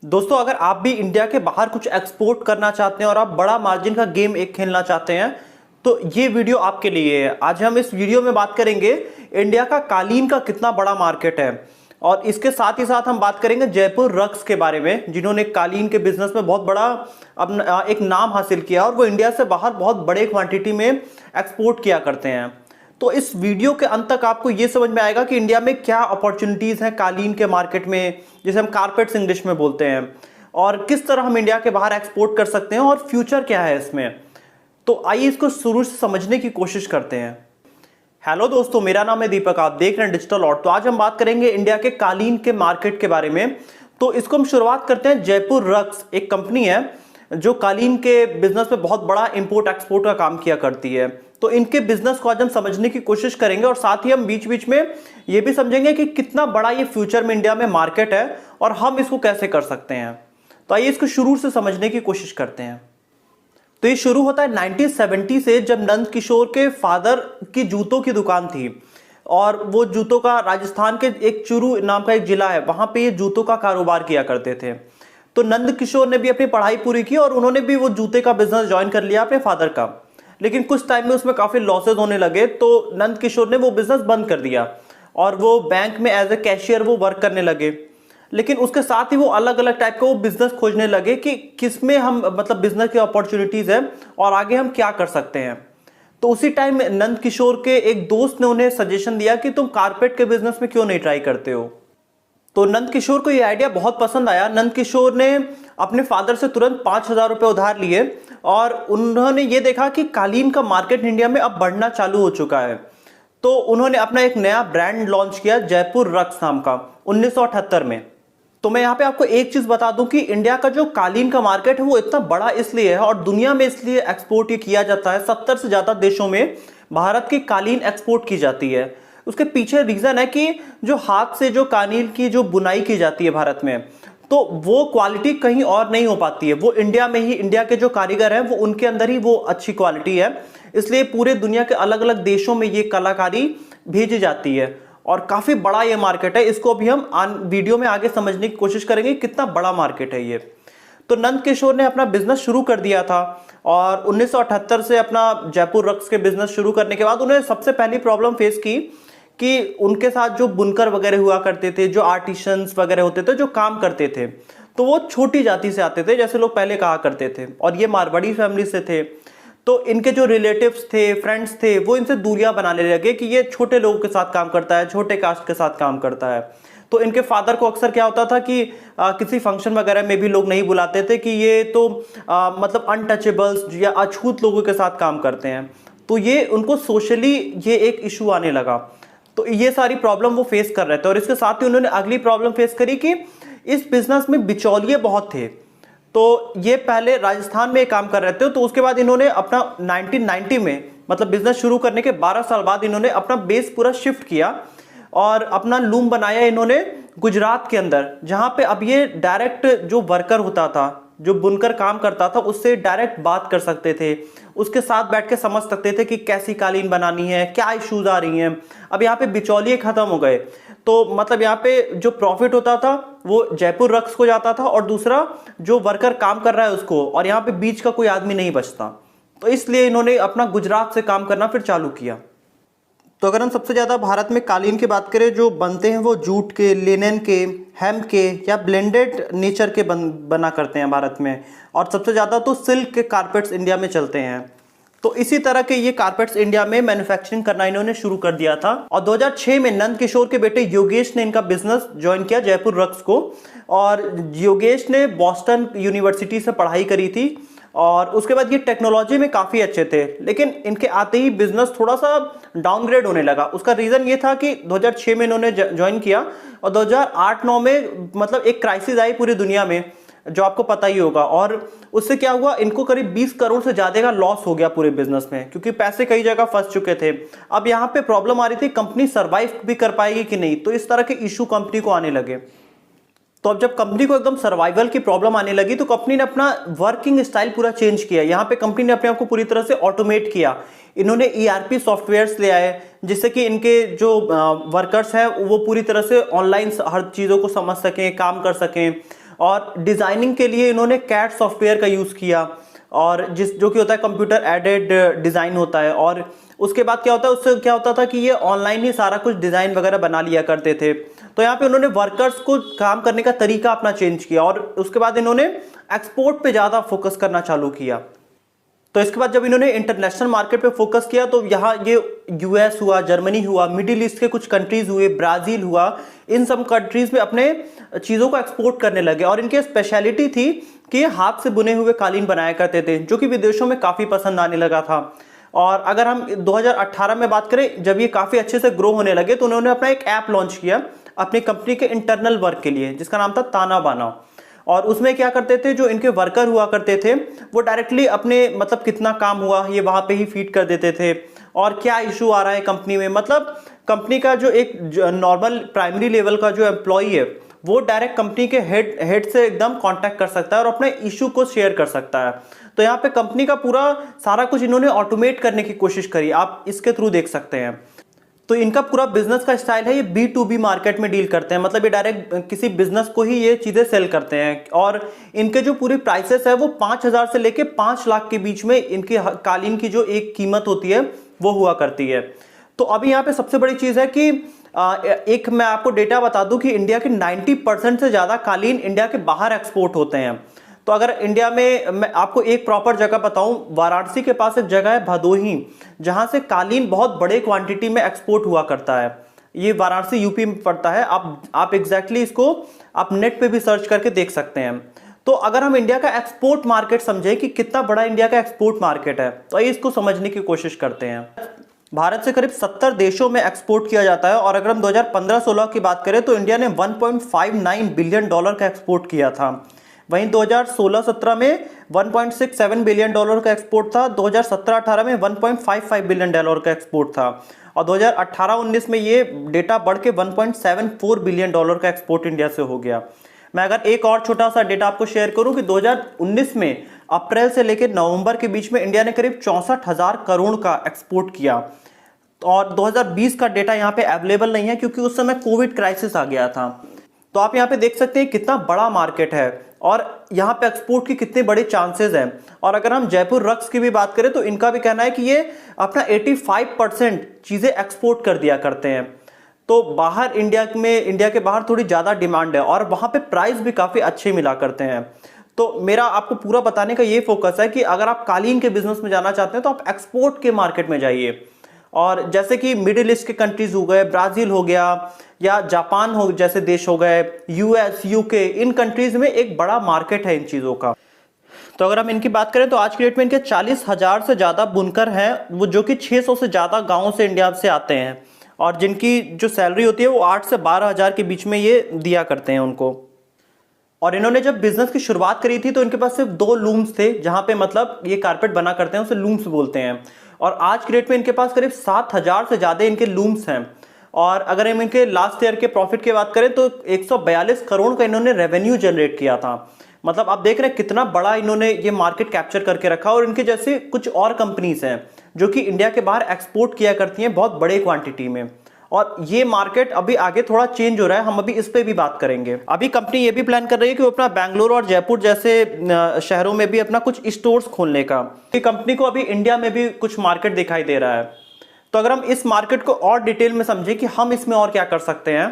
दोस्तों, अगर आप भी इंडिया के बाहर कुछ एक्सपोर्ट करना चाहते हैं और आप बड़ा मार्जिन का गेम एक खेलना चाहते हैं तो ये वीडियो आपके लिए है। आज हम इस वीडियो में बात करेंगे इंडिया का कालीन का कितना बड़ा मार्केट है और इसके साथ ही साथ हम बात करेंगे जयपुर रग्स के बारे में, जिन्होंने कालीन के बिजनेस में बहुत बड़ा अपना एक नाम हासिल किया और वो इंडिया से बाहर बहुत बड़े क्वांटिटी में एक्सपोर्ट किया करते हैं। तो इस वीडियो के अंत तक आपको यह समझ में आएगा कि इंडिया में क्या अपॉर्चुनिटीज हैं कालीन के मार्केट में, जिसे हम कारपेट्स इंग्लिश में बोलते हैं, और किस तरह हम इंडिया के बाहर एक्सपोर्ट कर सकते हैं और फ्यूचर क्या है इसमें। तो आइए इसको शुरू से समझने की कोशिश करते हैं। हेलो दोस्तों, मेरा नाम है दीपक, आप देख रहे हैं डिजिटल ऑर्ट। तो आज हम बात करेंगे इंडिया के कालीन के मार्केट के बारे में। तो इसको हम शुरुआत करते हैं। जयपुर रग्स एक कंपनी है जो कालीन के बिजनेस में बहुत बड़ा इंपोर्ट एक्सपोर्ट का काम किया करती है। तो इनके बिजनेस को आज हम समझने की कोशिश करेंगे और साथ ही हम बीच बीच में ये भी समझेंगे कि कितना बड़ा ये फ्यूचर में इंडिया में मार्केट है और हम इसको कैसे कर सकते हैं। तो आइए इसको शुरू से समझने की कोशिश करते हैं। तो ये शुरू होता है 1970 से, जब नंद किशोर के फादर की जूतों की दुकान थी और वो जूतों का राजस्थान के एक चुरू नाम का एक जिला है, वहां पे ये जूतों का कारोबार किया करते थे। तो नंद किशोर ने भी अपनी पढ़ाई पूरी की और उन्होंने भी वो जूते का बिजनेस ज्वाइन कर लिया अपने फादर का। लेकिन कुछ टाइम में उसमें काफी लॉसेज होने लगे तो नंद किशोर ने वो बिजनेस बंद कर दिया और वो बैंक में एज ए कैशियर वो वर्क करने लगे। लेकिन उसके साथ ही वो अलग अलग टाइप का वो बिजनेस खोजने लगे कि किसमें हम मतलब बिजनेस की अपॉर्चुनिटीज है और आगे हम क्या कर सकते हैं। तो उसी टाइम नंद किशोर के एक दोस्त ने उन्हें सजेशन दिया कि तुम कारपेट के बिजनेस में क्यों नहीं ट्राई करते हो। तो नंद किशोर को ये आइडिया बहुत पसंद आया। नंद किशोर ने अपने फादर से तुरंत 5,000 रुपए उधार लिए और उन्होंने ये देखा कि कालीन का मार्केट इंडिया में अब बढ़ना चालू हो चुका है। तो उन्होंने अपना एक नया ब्रांड लॉन्च किया, जयपुर रग्स नाम का, 1978 में। तो मैं यहाँ पे आपको एक चीज बता दूं कि इंडिया का जो कालीन का मार्केट है वो इतना बड़ा इसलिए है और दुनिया में इसलिए एक्सपोर्ट ये किया जाता है। 70 से ज्यादा देशों में भारत की कालीन एक्सपोर्ट की जाती है। उसके पीछे रीजन है कि जो हाथ से जो कालीन की जो बुनाई की जाती है भारत में, तो वो क्वालिटी कहीं और नहीं हो पाती है। वो इंडिया में ही, इंडिया के जो कारीगर हैं वो उनके अंदर ही वो अच्छी क्वालिटी है। इसलिए पूरे दुनिया के अलग अलग देशों में ये कलाकारी भेजी जाती है और काफी बड़ा ये मार्केट है। इसको अभी हम वीडियो में आगे समझने की कोशिश करेंगे कितना बड़ा मार्केट है ये। तो नंद किशोर ने अपना बिजनेस शुरू कर दिया था और 1978 से अपना जयपुर रग्स के बिजनेस शुरू करने के बाद उन्हें सबसे पहली प्रॉब्लम फेस की कि उनके साथ जो बुनकर वगैरह हुआ करते थे, जो आर्टिशंस वगैरह होते थे, जो काम करते थे, तो वो छोटी जाति से आते थे, जैसे लोग पहले कहा करते थे, और ये मारवाड़ी फैमिली से थे। तो इनके जो रिलेटिव्स थे, फ्रेंड्स थे, वो इनसे दूरियां बनाने लगे कि ये छोटे लोगों के साथ काम करता है, छोटे कास्ट के साथ काम करता है। तो इनके फादर को अक्सर क्या होता था कि किसी फंक्शन वगैरह में भी लोग नहीं बुलाते थे कि ये तो मतलब अनटचेबल्स या अछूत लोगों के साथ काम करते हैं। तो ये उनको सोशली ये एक इशू आने लगा। तो ये सारी प्रॉब्लम वो फेस कर रहे थे और इसके साथ ही उन्होंने अगली प्रॉब्लम फेस करी कि इस बिजनेस में बिचौलिए बहुत थे। तो ये पहले राजस्थान में काम कर रहे थे, तो उसके बाद इन्होंने अपना 1990 में मतलब बिजनेस शुरू करने के 12 साल बाद इन्होंने अपना बेस पूरा शिफ्ट किया और अपना लूम बनाया इन्होंने गुजरात के अंदर, जहां पे अब ये डायरेक्ट जो वर्कर होता था, जो बुनकर काम करता था, उससे डायरेक्ट बात कर सकते थे, उसके साथ बैठ के समझ सकते थे कि कैसी कालीन बनानी है, क्या इश्यूज आ रही हैं। अब यहाँ पे बिचौलिए खत्म हो गए, तो मतलब यहाँ पे जो प्रॉफिट होता था वो जयपुर रग्स को जाता था और दूसरा जो वर्कर काम कर रहा है उसको, और यहाँ पे बीच का कोई आदमी नहीं बचता। तो इसलिए इन्होंने अपना गुजरात से काम करना फिर चालू किया। तो अगर हम सबसे ज़्यादा भारत में कालीन की बात करें, जो बनते हैं वो जूट के, लिनेन के, हेम के या ब्लेंडेड नेचर के बना करते हैं भारत में, और सबसे ज़्यादा तो सिल्क के कारपेट्स इंडिया में चलते हैं। तो इसी तरह के ये कारपेट्स इंडिया में मैन्युफैक्चरिंग करना इन्होंने शुरू कर दिया था और 2006 में नंद किशोर के बेटे योगेश ने इनका बिजनेस ज्वाइन किया, जयपुर रग्स को। और योगेश ने बॉस्टन यूनिवर्सिटी से पढ़ाई करी थी और उसके बाद ये टेक्नोलॉजी में काफ़ी अच्छे थे, लेकिन इनके आते ही बिजनेस थोड़ा सा डाउनग्रेड होने लगा। उसका रीज़न ये था कि 2006 में इन्होंने ज्वाइन किया और 2008-9 में मतलब एक क्राइसिस आई पूरी दुनिया में, जो आपको पता ही होगा। और उससे क्या हुआ, इनको करीब 20 करोड़ से ज़्यादा का लॉस हो गया पूरे बिजनेस में, क्योंकि पैसे कई जगह फंस चुके थे। अब यहाँ पे प्रॉब्लम आ रही थी कंपनी सर्वाइव भी कर पाएगी कि नहीं, तो इस तरह के इशू कंपनी को आने लगे। तो अब जब कंपनी को एकदम सर्वाइवल की प्रॉब्लम आने लगी तो कंपनी ने अपना वर्किंग स्टाइल पूरा चेंज किया। यहाँ पे कंपनी ने अपने आप को पूरी तरह से ऑटोमेट किया। इन्होंने ईआरपी सॉफ्टवेयर्स ले आए जिससे कि इनके जो वर्कर्स हैं वो पूरी तरह से ऑनलाइन हर चीज़ों को समझ सकें, काम कर सकें। और डिज़ाइनिंग के लिए इन्होंने कैट सॉफ्टवेयर का यूज़ किया, और जो कि होता है कंप्यूटर एडेड डिज़ाइन होता है। और उसके बाद क्या होता है, उससे क्या होता था कि ये ऑनलाइन ही सारा कुछ डिज़ाइन वगैरह बना लिया करते थे। तो यहाँ पे उन्होंने वर्कर्स को काम करने का तरीका अपना चेंज किया, और उसके बाद इन्होंने एक्सपोर्ट पे ज़्यादा फोकस करना चालू किया। तो इसके बाद जब इन्होंने इंटरनेशनल मार्केट पे फोकस किया, तो यहाँ ये यूएस हुआ, जर्मनी हुआ, मिडिल ईस्ट के कुछ कंट्रीज हुए, ब्राज़ील हुआ, इन सब कंट्रीज में अपने चीज़ों को एक्सपोर्ट करने लगे। और इनकी स्पेशलिटी थी कि ये हाथ से बुने हुए कालीन बनाया करते थे, जो कि विदेशों में काफ़ी पसंद आने लगा था। और अगर हम 2018 में बात करें, जब ये काफ़ी अच्छे से ग्रो होने लगे, तो उन्होंने अपना एक ऐप लॉन्च किया अपनी कंपनी के इंटरनल वर्क के लिए, जिसका नाम था ताना बाना। और उसमें क्या करते थे, जो इनके वर्कर हुआ करते थे वो डायरेक्टली अपने मतलब कितना काम हुआ ये वहाँ पे ही फीड कर देते थे, और क्या इशू आ रहा है कंपनी में। मतलब कंपनी का जो एक नॉर्मल प्राइमरी लेवल का जो एम्प्लॉई है वो डायरेक्ट कंपनी के हेड से एकदम कांटेक्ट कर सकता है और अपने इशू को शेयर कर सकता है। तो यहाँ पे कंपनी का पूरा सारा कुछ इन्होंने ऑटोमेट करने की कोशिश करी, आप इसके थ्रू देख सकते हैं। तो इनका पूरा बिजनेस का स्टाइल है, ये B2B मार्केट में डील करते हैं, मतलब ये डायरेक्ट किसी बिजनेस को ही ये चीज़ें सेल करते हैं। और इनके जो पूरी प्राइसेस है वो 5,000 से लेके 5 लाख के बीच में इनकी कालीन की जो एक कीमत होती है वो हुआ करती है। तो अभी यहाँ पे सबसे बड़ी चीज़ है कि एक मैं आपको डेटा बता दूं कि इंडिया के 90% से ज़्यादा कालीन इंडिया के बाहर एक्सपोर्ट होते हैं। तो अगर इंडिया में मैं आपको एक प्रॉपर जगह बताऊं, वाराणसी के पास एक जगह है भदोही, जहां से कालीन बहुत बड़े क्वांटिटी में एक्सपोर्ट हुआ करता है। ये वाराणसी यूपी में पड़ता है। आप एग्जैक्टली इसको आप नेट पे भी सर्च करके देख सकते हैं। तो अगर हम इंडिया का एक्सपोर्ट मार्केट समझें कि कितना बड़ा इंडिया का एक्सपोर्ट मार्केट है, तो आइए इसको समझने की कोशिश करते हैं। भारत से करीब 70 देशों में एक्सपोर्ट किया जाता है, और अगर हम 2015-16 की बात करें तो इंडिया ने $1.59 बिलियन का एक्सपोर्ट किया था। वहीं 2016-17 में $1.67 बिलियन का एक्सपोर्ट था, 2017-18 में $1.55 बिलियन का एक्सपोर्ट था, और 2018-19 में ये डेटा बढ़ के $1.74 बिलियन का एक्सपोर्ट इंडिया से हो गया। मैं अगर एक और छोटा सा डेटा आपको शेयर करूं कि 2019 में अप्रैल से लेकर नवंबर के बीच में इंडिया ने करीब 64,000 करोड़ का एक्सपोर्ट किया, और 2020 का डेटा यहाँ पे अवेलेबल नहीं है क्योंकि उस समय कोविड क्राइसिस आ गया था। तो आप यहाँ पे देख सकते हैं कितना बड़ा मार्केट है और यहाँ पे एक्सपोर्ट की कितने बड़े चांसेस हैं। और अगर हम जयपुर रक्स की भी बात करें तो इनका भी कहना है कि ये अपना 85% चीज़ें एक्सपोर्ट कर दिया करते हैं। तो बाहर इंडिया के बाहर थोड़ी ज़्यादा डिमांड है, और वहाँ पे प्राइस भी काफ़ी अच्छे मिला करते हैं। तो मेरा आपको पूरा बताने का ये फोकस है कि अगर आप कालीन के बिजनेस में जाना चाहते हैं तो आप एक्सपोर्ट के मार्केट में जाइए। और जैसे कि मिडिल ईस्ट के कंट्रीज हो गए, ब्राज़ील हो गया, या जापान हो जैसे देश हो गए, यूएस, यूके, इन कंट्रीज में एक बड़ा मार्केट है इन चीज़ों का। तो अगर हम इनकी बात करें तो आज की डेट में इनके 40,000 से ज़्यादा बुनकर हैं, वो जो कि 600 से ज़्यादा गाँव से इंडिया से आते हैं, और जिनकी जो सैलरी होती है वो 8 से 12,000 के बीच में ये दिया करते हैं उनको। और इन्होंने जब बिजनेस की शुरुआत करी थी तो इनके पास सिर्फ 2 लूम्स थे, जहाँ पे मतलब ये कारपेट बना करते हैं, उसे लूम्स बोलते हैं। और आज की डेट में इनके पास करीब 7,000 से ज़्यादा इनके लूम्स हैं। और अगर हम इनके लास्ट ईयर के प्रॉफिट की बात करें तो 142 करोड़ का इन्होंने रेवेन्यू जनरेट किया था। मतलब आप देख रहे हैं कितना बड़ा इन्होंने ये मार्केट कैप्चर करके रखा। और इनके जैसे कुछ और कंपनीज हैं जो कि इंडिया के बाहर एक्सपोर्ट किया करती हैं बहुत बड़े क्वांटिटी में, और ये मार्केट अभी आगे थोड़ा चेंज हो रहा है, हम अभी इस पे भी बात करेंगे। अभी कंपनी ये भी प्लान कर रही है कि वो अपना बैंगलोर और जयपुर जैसे शहरों में भी अपना कुछ स्टोर्स खोलने का। कंपनी को अभी इंडिया में भी कुछ मार्केट दिखाई दे रहा है। तो अगर हम इस मार्केट को और डिटेल में समझें कि हम इसमें और क्या कर सकते हैं,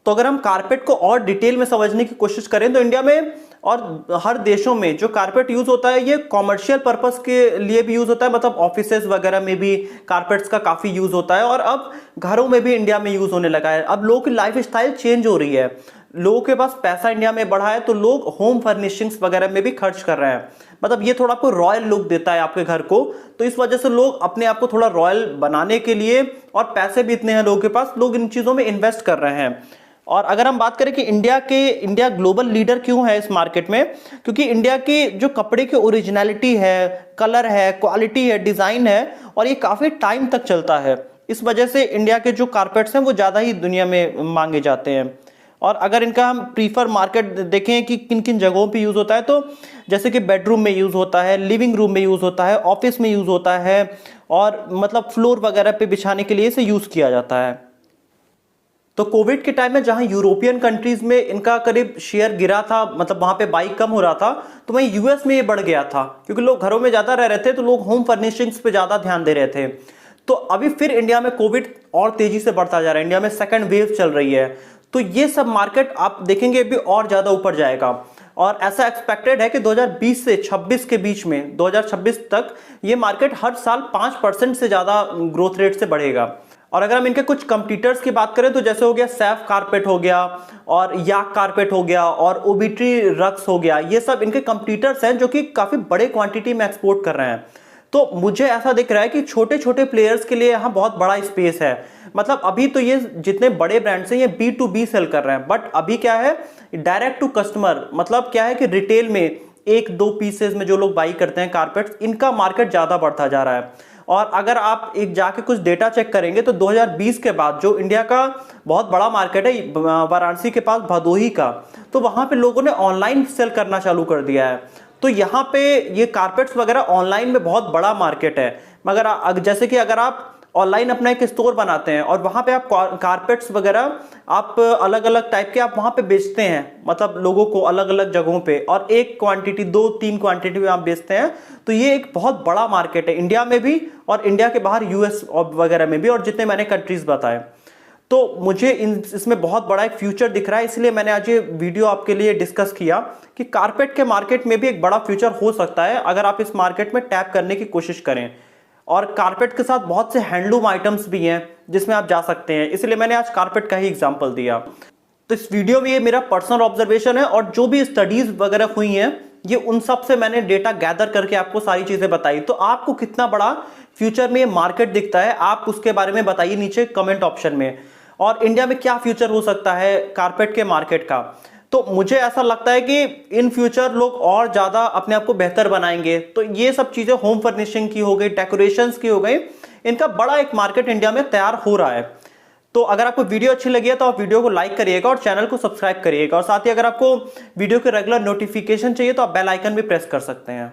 तो अगर हम कारपेट को और डिटेल में समझने की कोशिश करें तो इंडिया में और हर देशों में जो कारपेट यूज होता है ये कॉमर्शियल पर्पस के लिए भी यूज होता है, मतलब ऑफिसेज वगैरह में भी कारपेट्स का काफी यूज होता है, और अब घरों में भी इंडिया में यूज होने लगा है। अब लोगों की लाइफ स्टाइल चेंज हो रही है, लोगों के पास पैसा इंडिया में बढ़ा है, तो लोग होम फर्निशिंग्स वगैरह में भी खर्च कर रहे हैं। मतलब ये थोड़ा आपको रॉयल लुक देता है आपके घर को, तो इस वजह से लोग अपने आप को थोड़ा रॉयल बनाने के लिए, और पैसे भी इतने हैं लोगों के पास, लोग इन चीज़ों में इन्वेस्ट कर रहे हैं। और अगर हम बात करें कि इंडिया ग्लोबल लीडर क्यों है इस मार्केट में, क्योंकि इंडिया की जो कपड़े की ओरिजिनलिटी है, कलर है, क्वालिटी है, डिज़ाइन है, और ये काफ़ी टाइम तक चलता है। इस वजह से इंडिया के जो कारपेट्स हैं वो ज़्यादा ही दुनिया में मांगे जाते हैं। और अगर इनका हम प्रीफर मार्केट देखें कि किन किन जगहों पे यूज़ होता है, तो जैसे कि बेडरूम में यूज़ होता है, लिविंग रूम में यूज़ होता है, ऑफिस में यूज़ होता है, और मतलब फ्लोर वगैरह पे बिछाने के लिए इसे यूज़ किया जाता है। तो कोविड के टाइम में जहां यूरोपियन कंट्रीज में इनका करीब शेयर गिरा था, मतलब वहां पे बाई कम हो रहा था, तो वहीं यूएस में ये बढ़ गया था क्योंकि लोग घरों में ज्यादा रह रहे थे, तो लोग होम फर्निशिंग्स पे ज्यादा ध्यान दे रहे थे। तो अभी फिर इंडिया में कोविड और तेजी से बढ़ता जा रहा है, इंडिया में सेकंड वेव चल रही है, तो ये सब मार्केट आप देखेंगे अभी और ज्यादा ऊपर जाएगा। और ऐसा एक्सपेक्टेड है कि 2020 से 26 के बीच में, 2026 तक ये मार्केट हर साल 5% से ज्यादा ग्रोथ रेट से बढ़ेगा। और अगर हम इनके कुछ कंपटीटर्स की बात करें तो जैसे हो गया सैफ कारपेट हो गया और याक कारपेट हो गया और ओबिट्री रक्स हो गया, ये सब इनके कंपटीटर्स हैं जो कि काफी बड़े क्वांटिटी में एक्सपोर्ट कर रहे हैं। तो मुझे ऐसा दिख रहा है कि छोटे छोटे प्लेयर्स के लिए यहाँ बहुत बड़ा स्पेस है। मतलब अभी तो ये जितने बड़े ब्रांड्स हैं ये B2B सेल कर रहे हैं, बट अभी क्या है, डायरेक्ट टू कस्टमर, मतलब क्या है कि रिटेल में 1-2 पीसेज में जो लोग बाई करते हैं कारपेट्स, इनका मार्केट ज्यादा बढ़ता जा रहा है। और अगर आप एक जाके कुछ डेटा चेक करेंगे तो 2020 के बाद जो इंडिया का बहुत बड़ा मार्केट है वाराणसी के पास भदोही का, तो वहां पे लोगों ने ऑनलाइन सेल करना चालू कर दिया है। तो यहाँ पे ये कारपेट्स वगैरह ऑनलाइन में बहुत बड़ा मार्केट है। मगर जैसे कि अगर आप ऑनलाइन अपना एक स्टोर बनाते हैं और वहां पे आप कारपेट्स वगैरह आप अलग अलग टाइप के आप वहां पे बेचते हैं, मतलब लोगों को अलग अलग जगहों पे, और एक क्वांटिटी 2-3 क्वांटिटी में आप बेचते हैं, तो ये एक बहुत बड़ा मार्केट है इंडिया में भी और इंडिया के बाहर यूएस वगैरह में भी, और जितने मैंने कंट्रीज बताए। तो मुझे इसमें बहुत बड़ा एक फ्यूचर दिख रहा है, इसलिए मैंने आज ये वीडियो आपके लिए डिस्कस किया कि कारपेट के मार्केट में भी एक बड़ा फ्यूचर हो सकता है अगर आप इस मार्केट में टैप करने की कोशिश करें। और कारपेट के साथ बहुत से हैंडलूम आइटम्स भी हैं जिसमें आप जा सकते हैं, इसलिए मैंने आज कारपेट का ही एग्जांपल दिया। तो इस वीडियो में ये मेरा पर्सनल ऑब्जर्वेशन है और जो भी स्टडीज वगैरह हुई हैं ये उन सब से मैंने डेटा गैदर करके आपको सारी चीजें बताई। तो आपको कितना बड़ा फ्यूचर में ये मार्केट दिखता है आप उसके बारे में बताइए नीचे कमेंट ऑप्शन में, और इंडिया में क्या फ्यूचर हो सकता है कारपेट के मार्केट का। तो मुझे ऐसा लगता है कि इन फ्यूचर लोग और ज्यादा अपने आप को बेहतर बनाएंगे। तो ये सब चीजें होम फर्निशिंग की हो गई, डेकोरेशंस की हो गई, इनका बड़ा एक मार्केट इंडिया में तैयार हो रहा है। तो अगर आपको वीडियो अच्छी लगी है तो आप वीडियो को लाइक करिएगा और चैनल को सब्सक्राइब करिएगा, और साथ ही अगर आपको वीडियो के रेगुलर नोटिफिकेशन चाहिए तो आप बेल आइकन भी प्रेस कर सकते हैं।